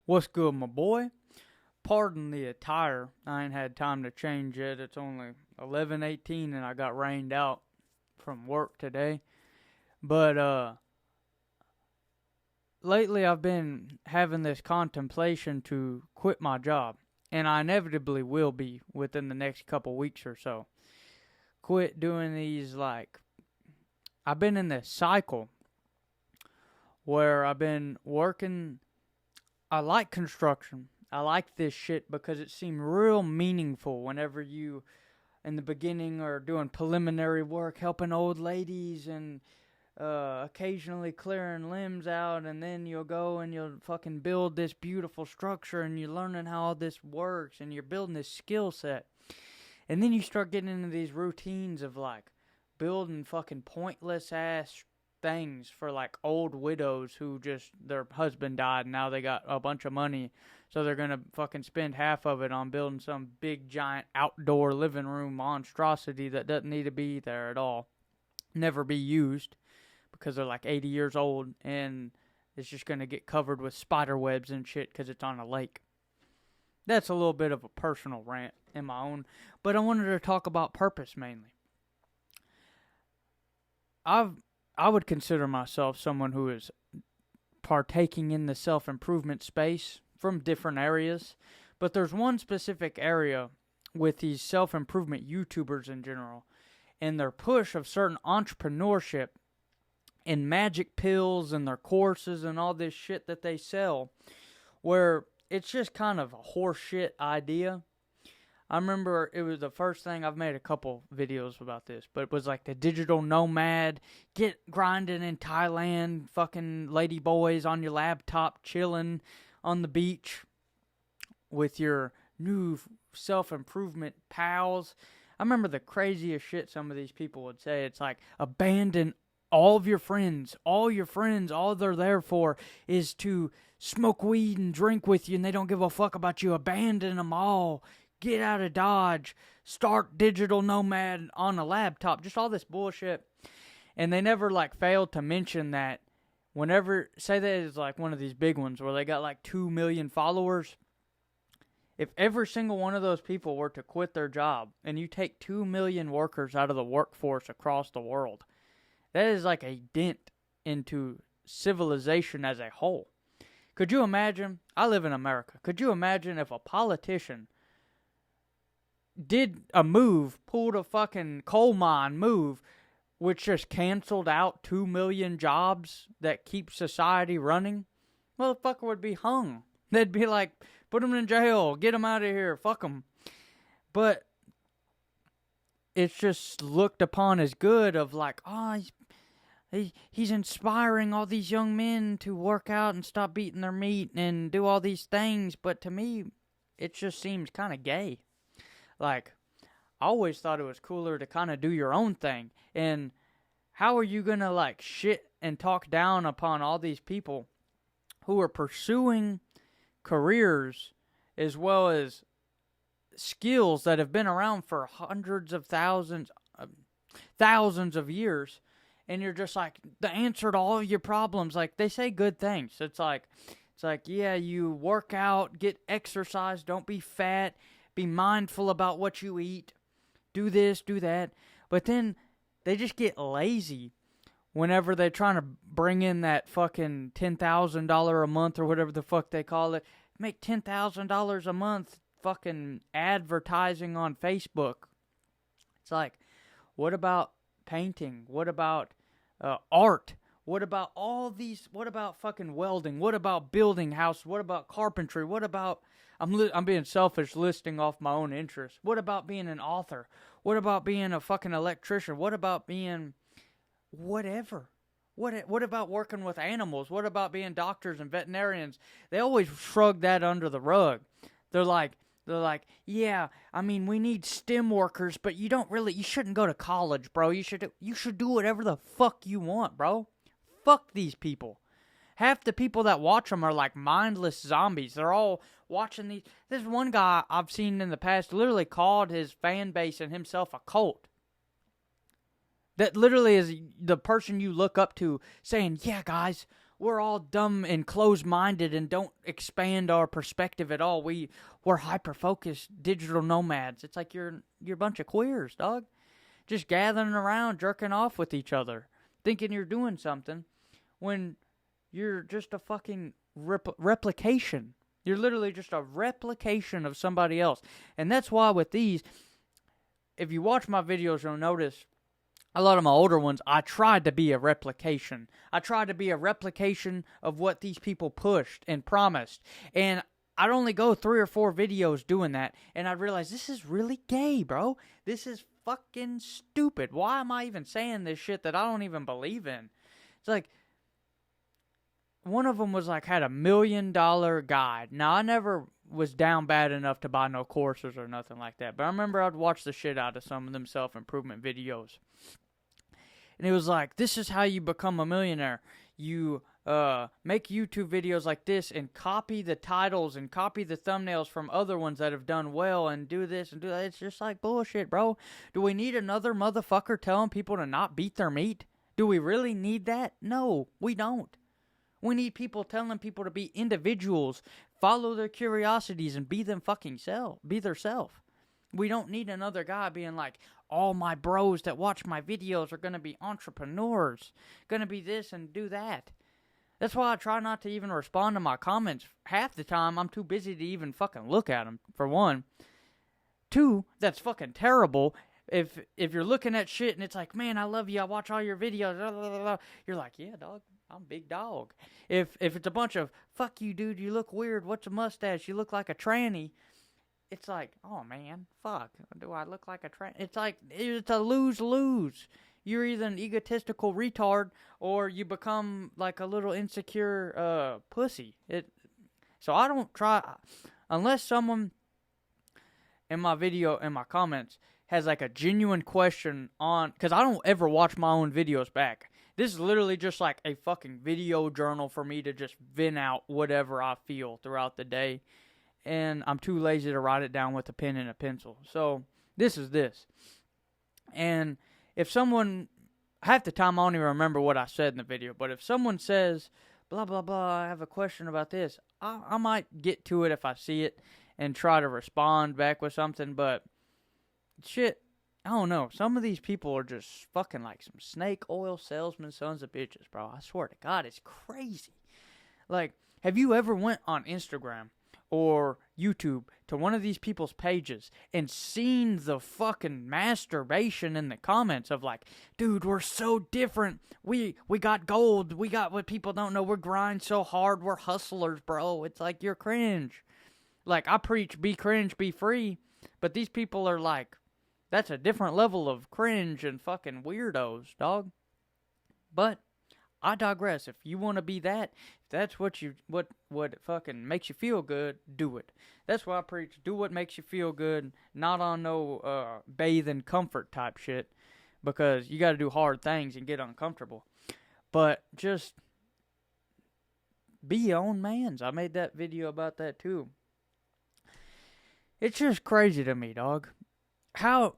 What's good, my boy? Pardon the attire. I ain't had time to change it. It's only 11:18 and I got rained out from work today. But lately I've been having this contemplation to quit my job, and I inevitably will be within the next couple weeks or so. Quit doing these I've been in this cycle where I've been working. I like construction. I like this shit because it seemed real meaningful whenever you, in the beginning, are doing preliminary work, helping old ladies and occasionally clearing limbs out, and then you'll go and you'll fucking build this beautiful structure, and you're learning how all this works, and you're building this skill set. And then you start getting into these routines of building fucking pointless ass things for old widows who just their husband died and now they got a bunch of money, so they're gonna fucking spend half of it on building some big giant outdoor living room monstrosity that doesn't need to be there at all, never be used because they're 80 years old and it's just gonna get covered with spider webs and shit because it's on a lake. That's a little bit of a personal rant in my own, but I wanted to talk about purpose mainly. I would consider myself someone who is partaking in the self-improvement space from different areas, but there's one specific area with these self-improvement YouTubers in general and their push of certain entrepreneurship and magic pills and their courses and all this shit that they sell, where it's just kind of a horse shit idea. I remember it was the first thing. I've made a couple videos about this, but it was the digital nomad, get grinding in Thailand, fucking lady boys on your laptop, chilling on the beach with your new self-improvement pals. I remember the craziest shit some of these people would say. It's abandon all of your friends. All your friends, all they're there for is to smoke weed and drink with you, and they don't give a fuck about you. Abandon them all. Get out of Dodge, start digital nomad on a laptop, just all this bullshit. And they never failed to mention that whenever, say that is one of these big ones where they got 2 million followers. If every single one of those people were to quit their job and you take 2 million workers out of the workforce across the world, that is a dent into civilization as a whole. Could you imagine? I live in America. Could you imagine if a politician did a move, pulled a fucking coal mine move, which just canceled out 2 million jobs that keep society running? Motherfucker would be hung. They'd be put him in jail, get him out of here, fuck him. But it's just looked upon as good of he's inspiring all these young men to work out and stop beating their meat and do all these things. But to me, it just seems kind of gay. I always thought it was cooler to kind of do your own thing. And how are you going to, shit and talk down upon all these people who are pursuing careers as well as skills that have been around for hundreds of thousands of years, and you're just the answer to all of your problems? They say good things. It's yeah, you work out, get exercise, don't be fat, be mindful about what you eat, do this, do that. But then they just get lazy whenever they're trying to bring in that fucking $10,000 a month or whatever the fuck they call it. Make $10,000 a month fucking advertising on Facebook. It's what about painting? What about art? What about all these? What about fucking welding? What about building houses? What about carpentry? What about, I'm being selfish listing off my own interests. What about being an author? What about being a fucking electrician? What about being whatever? What about working with animals? What about being doctors and veterinarians? They always shrug that under the rug. They're like, yeah, I mean, we need STEM workers, but you shouldn't go to college, bro. You should do whatever the fuck you want, bro. Fuck these people. Half the people that watch them are mindless zombies. They're all watching these. There's one guy I've seen in the past literally called his fan base and himself a cult. That literally is the person you look up to saying, yeah, guys, we're all dumb and closed-minded and don't expand our perspective at all. We're hyper-focused digital nomads. It's like you're a bunch of queers, dog. Just gathering around, jerking off with each other, thinking you're doing something when you're just a fucking replication. You're literally just a replication of somebody else. And that's why with these, if you watch my videos, you'll notice a lot of my older ones, I tried to be a replication. I tried to be a replication of what these people pushed and promised. And I'd only go 3 or 4 videos doing that, and I'd realize this is really gay, bro. This is fucking stupid. Why am I even saying this shit that I don't even believe in? It's like, one of them was like, had $1 million guide. Now, I never was down bad enough to buy no courses or nothing like that, but I remember I'd watch the shit out of some of them self-improvement videos. And it was like, this is how you become a millionaire. You make YouTube videos like this and copy the titles and copy the thumbnails from other ones that have done well and do this and do that. It's just like bullshit, bro. Do we need another motherfucker telling people to not beat their meat? Do we really need that? No, we don't. We need people telling people to be individuals, follow their curiosities, and be them fucking self. Be their self. We don't need another guy being like, all my bros that watch my videos are going to be entrepreneurs, going to be this and do that. That's why I try not to even respond to my comments. Half the time, I'm too busy to even fucking look at them, for one. 2, that's fucking terrible. If you're looking at shit and it's like, man, I love you, I watch all your videos, blah, blah, blah, you're like, yeah, dog, I'm big dog. If it's a bunch of, fuck you, dude, you look weird, what's a mustache, you look like a tranny, it's like, oh, man, fuck, do I look like a tranny? It's like, it's a lose-lose. You're either an egotistical retard or you become like a little insecure pussy. So I don't try, unless someone in my video, in my comments, has like a genuine question on, because I don't ever watch my own videos back. This is literally just like a fucking video journal for me to just vent out whatever I feel throughout the day. And I'm too lazy to write it down with a pen and a pencil. So this is this. And if someone, half the time I don't even remember what I said in the video, but if someone says, blah, blah, blah, I have a question about this, I might get to it if I see it and try to respond back with something, but shit, I don't know. Some of these people are just fucking like some snake oil salesman sons of bitches, bro. I swear to God, it's crazy. Like, have you ever went on Instagram or YouTube to one of these people's pages and seen the fucking masturbation in the comments of like, dude, we're so different. We got gold. We got what people don't know. We're grind so hard. We're hustlers, bro. It's like, you're cringe. Like, I preach be cringe, be free. But these people are like, that's a different level of cringe and fucking weirdos, dog. But I digress. If you want to be that, if that's what fucking makes you feel good, do it. That's why I preach. Do what makes you feel good, not on no bathe in comfort type shit, because you got to do hard things and get uncomfortable. But just be your own mans. I made that video about that too. It's just crazy to me, dog. How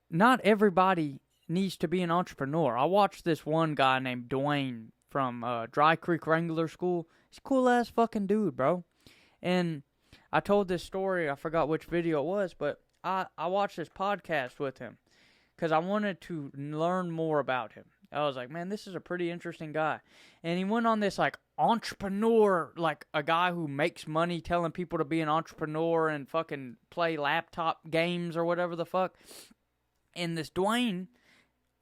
not everybody needs to be an entrepreneur. I watched this one guy named Dwayne from Dry Creek Wrangler School. He's a cool-ass fucking dude, bro. And I told this story, I forgot which video it was, but I watched this podcast with him because I wanted to learn more about him. I was like, man, this is a pretty interesting guy. And he went on this, like, entrepreneur, like, a guy who makes money telling people to be an entrepreneur and fucking play laptop games or whatever the fuck. And this Dwayne,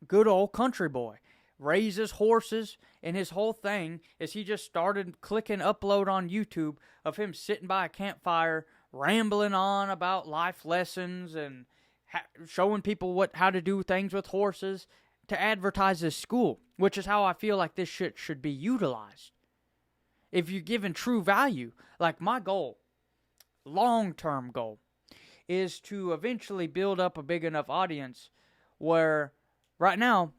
good old country boy, raises horses, and his whole thing is he just started clicking upload on YouTube of him sitting by a campfire, rambling on about life lessons and showing people how to do things with horses, to advertise his school, which is how I feel like this shit should be utilized. If you're given true value, like my goal, long-term goal, is to eventually build up a big enough audience where right now,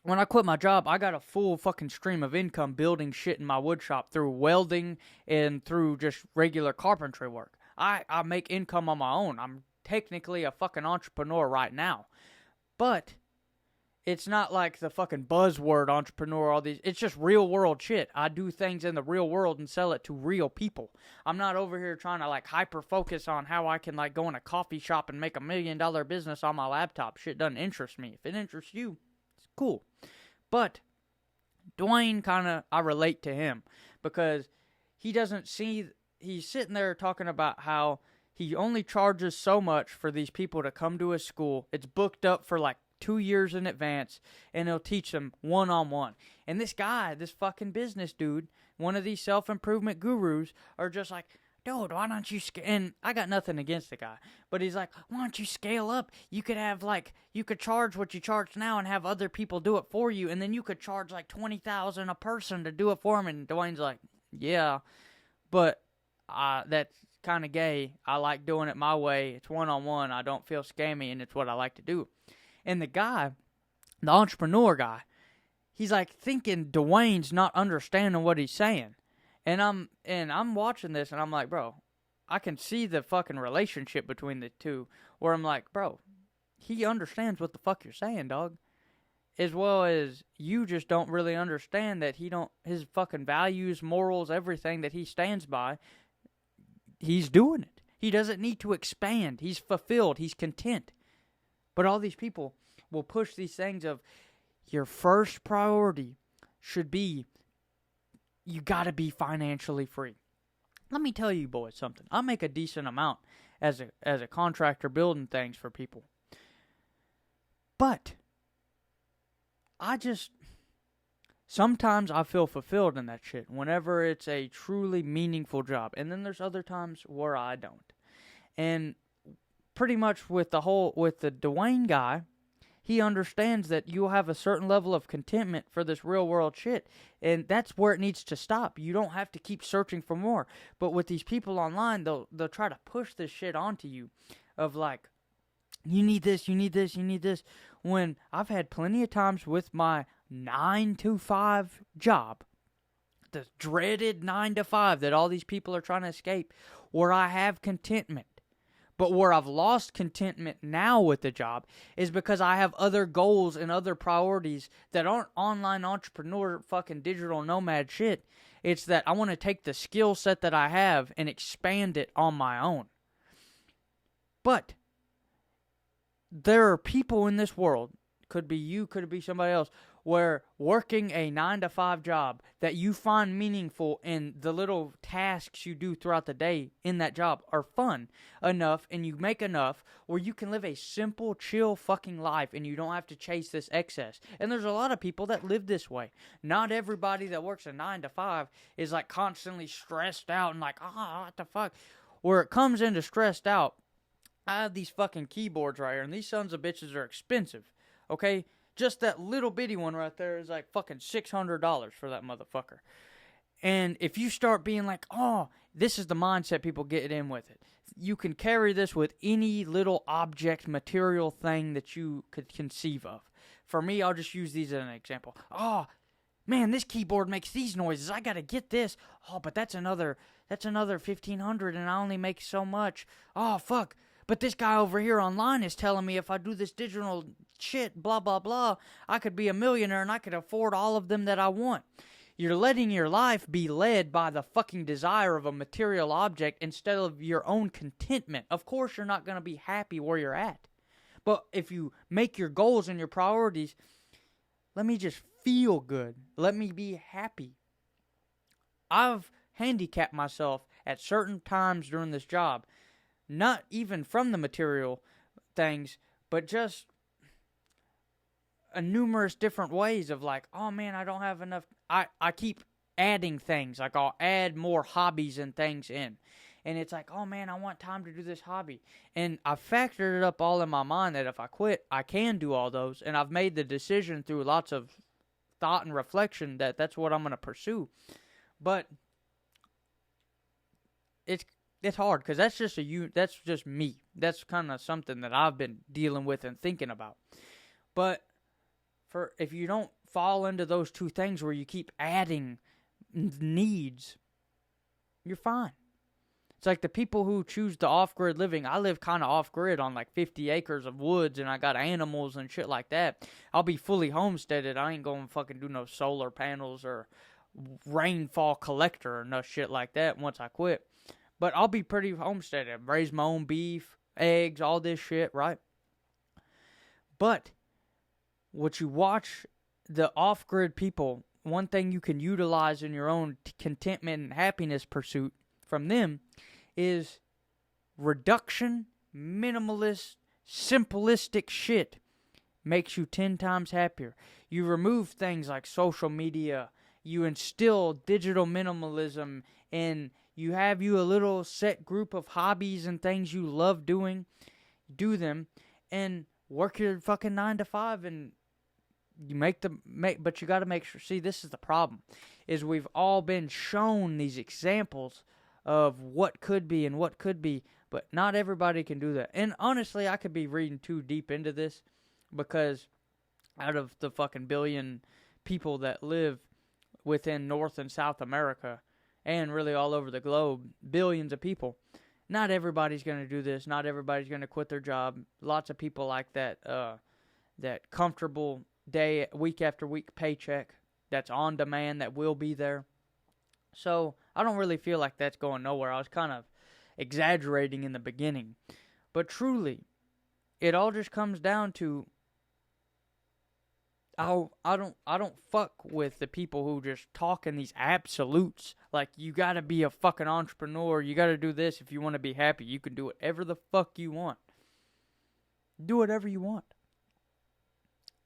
when I quit my job, I got a full fucking stream of income building shit in my wood shop through welding and through just regular carpentry work. I make income on my own. I'm technically a fucking entrepreneur right now. But it's not like the fucking buzzword entrepreneur, all these. It's just real world shit. I do things in the real world and sell it to real people. I'm not over here trying to like hyper focus on how I can like go in a coffee shop and make $1 million business on my laptop. Shit doesn't interest me. If it interests you, it's cool. But Dwayne I relate to him because he doesn't see, he's sitting there talking about how he only charges so much for these people to come to his school. It's booked up for like 2 years in advance, and he'll teach them one-on-one. And this guy, this fucking business dude, one of these self-improvement gurus, are just like, dude, why don't you scale? And I got nothing against the guy, but he's like, why don't you scale up? You could have like, you could charge what you charge now and have other people do it for you, and then you could charge like $20,000 a person to do it for him. And Dwayne's like, yeah, but that's kind of gay. I like doing it my way. It's one-on-one. I don't feel scammy, and it's what I like to do. And the guy, the entrepreneur guy, he's like thinking Dwayne's not understanding what he's saying. And I'm watching this and I'm like, bro, I can see the fucking relationship between the two where I'm like, bro, he understands what the fuck you're saying, dog. As well as you just don't really understand that his fucking values, morals, everything that he stands by, he's doing it. He doesn't need to expand. He's fulfilled. He's content. But all these people will push these things of your first priority should be you got to be financially free. Let me tell you boys something. I make a decent amount as a contractor building things for people. But sometimes I feel fulfilled in that shit whenever it's a truly meaningful job. And then there's other times where I don't. And pretty much with the Dwayne guy, he understands that you'll have a certain level of contentment for this real world shit. And that's where it needs to stop. You don't have to keep searching for more. But with these people online, they'll try to push this shit onto you of like, you need this, you need this, you need this. When I've had plenty of times with my 9 to 5 job, the dreaded 9 to 5 that all these people are trying to escape, where I have contentment. But where I've lost contentment now with the job is because I have other goals and other priorities that aren't online entrepreneur fucking digital nomad shit. It's that I want to take the skill set that I have and expand it on my own. But there are people in this world, could be you, could be somebody else, where working a 9 to 5 job that you find meaningful and the little tasks you do throughout the day in that job are fun enough and you make enough where you can live a simple, chill fucking life and you don't have to chase this excess. And there's a lot of people that live this way. Not everybody that works a 9 to 5 is like constantly stressed out and like, what the fuck? Where it comes into stressed out, I have these fucking keyboards right here and these sons of bitches are expensive, okay? Just that little bitty one right there is like fucking $600 for that motherfucker. And if you start being like, this is the mindset people get in with it. You can carry this with any little object, material thing that you could conceive of. For me, I'll just use these as an example. Man, this keyboard makes these noises. I gotta get this. But that's another $1,500 and I only make so much. Fuck. But this guy over here online is telling me if I do this digital shit, blah, blah, blah, I could be a millionaire and I could afford all of them that I want. You're letting your life be led by the fucking desire of a material object instead of your own contentment. Of course, you're not going to be happy where you're at. But if you make your goals and your priorities, let me just feel good. Let me be happy. I've handicapped myself at certain times during this job. Not even from the material things, but just numerous different ways of like, man, I don't have enough. I keep adding things. Like I'll add more hobbies and things in. And it's like, man, I want time to do this hobby. And I factored it up all in my mind that if I quit, I can do all those. And I've made the decision through lots of thought and reflection that that's what I'm going to pursue. But it's hard because that's just me. That's kind of something that I've been dealing with and thinking about. But if you don't fall into those two things where you keep adding needs, you're fine. It's like the people who choose the off-grid living. I live kind of off-grid on like 50 acres of woods, and I got animals and shit like that. I'll be fully homesteaded. I ain't going to fucking do no solar panels or rainfall collector or no shit like that once I quit. But I'll be pretty homesteaded. Raise my own beef, eggs, all this shit, right? But what you watch the off-grid people, one thing you can utilize in your own contentment and happiness pursuit from them is reduction, minimalist, simplistic shit makes you 10 times happier. You remove things like social media. You instill digital minimalism, and you have you a little set group of hobbies and things you love doing. Do them, and work your fucking 9 to 5, and you but you got to make sure. See, this is the problem, is we've all been shown these examples of what could be and what could be, but not everybody can do that. And honestly, I could be reading too deep into this, because out of the fucking billion people that live within North and South America, and really all over the globe, billions of people, not everybody's going to do this. Not everybody's going to quit their job. Lots of people like that that comfortable day, week after week paycheck that's on demand, that will be there. So I don't really feel like that's going nowhere. I was kind of exaggerating in the beginning. But truly, it all just comes down to I don't fuck with the people who just talk in these absolutes. Like, you gotta be a fucking entrepreneur. You gotta do this if you want to be happy. You can do whatever the fuck you want. Do whatever you want.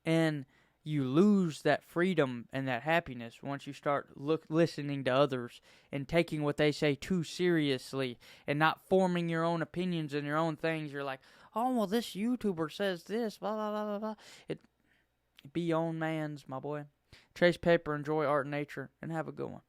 And you lose that freedom and that happiness once you start listening to others and taking what they say too seriously and not forming your own opinions and your own things. You're like, oh, well, this YouTuber says this, blah, blah, blah, blah, blah. Be your own man's, my boy. Chase paper, enjoy art and nature, and have a good one.